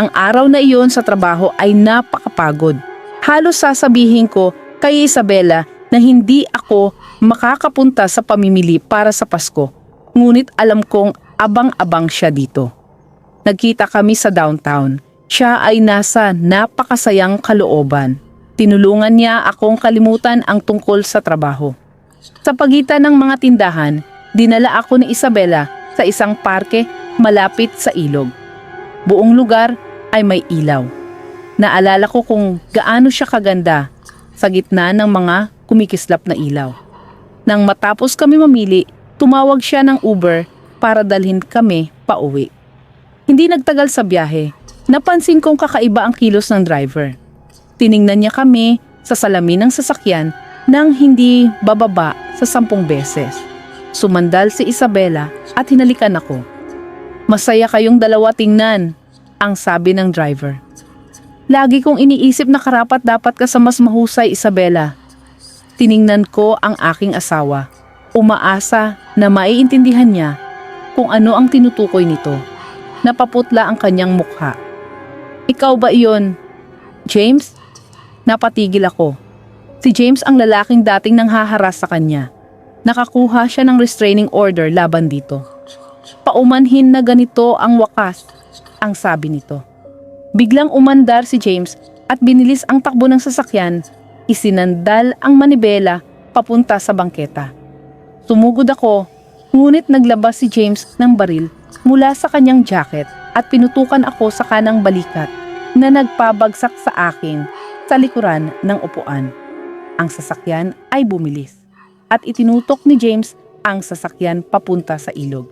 Ang araw na iyon sa trabaho ay napakapagod. Halos sasabihin ko kay Isabela na hindi ako makakapunta sa pamimili para sa Pasko. Ngunit alam kong abang-abang siya dito. Nagkita kami sa downtown. Siya ay nasa napakasayang kalooban. Tinulungan niya akong kalimutan ang tungkol sa trabaho. Sa pagitan ng mga tindahan, dinala ako ni Isabela sa isang parke malapit sa ilog. Buong lugar ay may ilaw. Naalala ko kung gaano siya kaganda sa gitna ng mga kumikislap na ilaw. Nang matapos kami mamili, tumawag siya ng Uber para dalhin kami pauwi. Hindi nagtagal sa biyahe, napansin kong kakaiba ang kilos ng driver. Tiningnan niya kami sa salamin ng sasakyan nang hindi bababa sa 10 beses. Sumandal si Isabela at hinalikan ako. "Masaya kayong dalawa tingnan," ang sabi ng driver. "Lagi kong iniisip na karapat dapat ka sa mas mahusay, Isabela." Tiningnan ko ang aking asawa. Umaasa na maiintindihan niya kung ano ang tinutukoy nito. Napaputla ang kanyang mukha. "Ikaw ba iyon, James?" Napatigil ako. Si James ang lalaking dating nanghaharas sa kanya. Nakakuha siya ng restraining order laban dito. "Paumanhin na ganito ang wakas," ang sabi nito. Biglang umandar si James at binilis ang takbo ng sasakyan. Isinandal ang manibela papunta sa bangketa. Sumugod ako, ngunit naglabas si James ng baril mula sa kanyang jacket at pinutukan ako sa kanang balikat na nagpabagsak sa akin sa likuran ng upuan. Ang sasakyan ay bumilis at itinutok ni James ang sasakyan papunta sa ilog.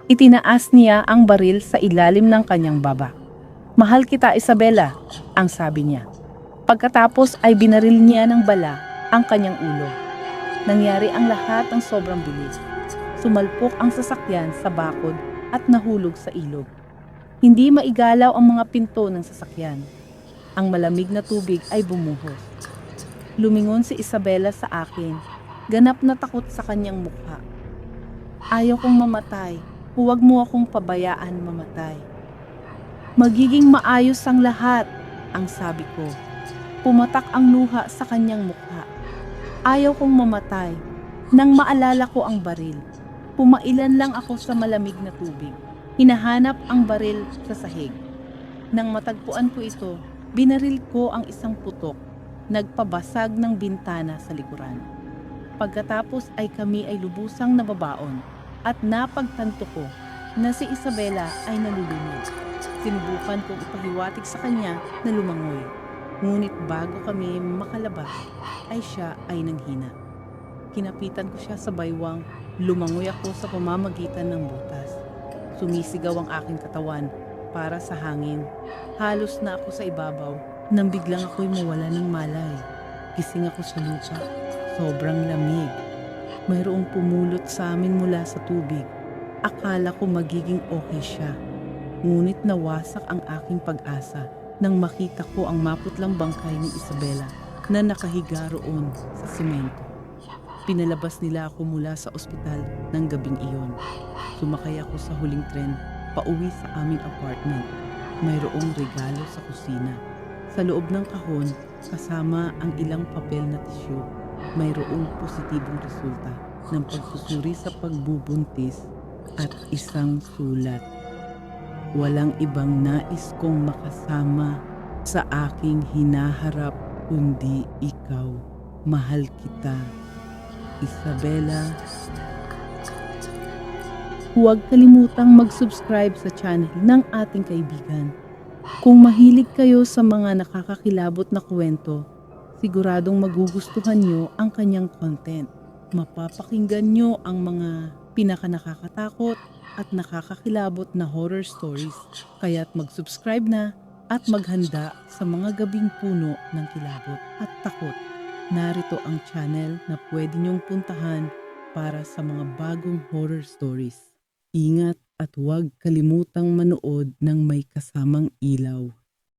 Itinaas niya ang baril sa ilalim ng kanyang baba. "Mahal kita, Isabela," ang sabi niya. Pagkatapos ay binaril niya ng bala ang kanyang ulo. Nangyari ang lahat ng sobrang bilis. Sumalpok ang sasakyan sa bakod at nahulog sa ilog. Hindi maigalaw ang mga pinto ng sasakyan. Ang malamig na tubig ay bumuhos. Lumingon si Isabela sa akin, ganap na takot sa kanyang mukha. "Ayaw kong mamatay. Huwag mo akong pabayaan mamatay." "Magiging maayos ang lahat," ang sabi ko. Pumatak ang luha sa kanyang mukha. Ayaw kong mamatay. Nang maalala ko ang baril, pumailan lang ako sa malamig na tubig. Hinahanap ang baril sa sahig. Nang matagpuan ko ito, binaril ko ang isang putok. Nagpabasag ng bintana sa likuran. Pagkatapos ay kami ay lubusang nababaon at napagtanto ko na si Isabela ay nalulunod. Sinubukan kong ipahiwatig sa kanya na lumangoy. Ngunit bago kami makalabas ay siya ay nanghina. Kinapitan ko siya sa baywang, lumangoy ako sa pamamagitan ng butas. Sumisigaw ang aking katawan para sa hangin. Halos na ako sa ibabaw nang biglang ako'y mawala ng malay. Gising ako sa lupa. Sobrang lamig. Mayroong pumulot sa amin mula sa tubig. Akala ko magiging okay siya. Ngunit nawasak ang aking pag-asa nang makita ko ang maputlang bangkay ni Isabela na nakahiga roon sa simento. Pinalabas nila ako mula sa ospital ng gabing iyon. Sumakay ako sa huling tren pauwi sa aming apartment. Mayroong regalo sa kusina. Sa loob ng kahon, kasama ang ilang papel na tisyo, mayroong positibong resulta ng pagsusuri sa pagbubuntis at isang sulat. "Walang ibang nais kong makasama sa aking hinaharap kundi ikaw. Mahal kita, Isabela." Huwag kalimutang mag-subscribe sa channel ng ating kaibigan. Kung mahilig kayo sa mga nakakakilabot na kwento, siguradong magugustuhan nyo ang kanyang content. Mapapakinggan nyo ang mga pinakanakakatakot at nakakakilabot na horror stories. Kaya't mag-subscribe na at maghanda sa mga gabing puno ng kilabot at takot. Narito ang channel na pwede nyong puntahan para sa mga bagong horror stories. Ingat at huwag kalimutang manood ng may kasamang ilaw.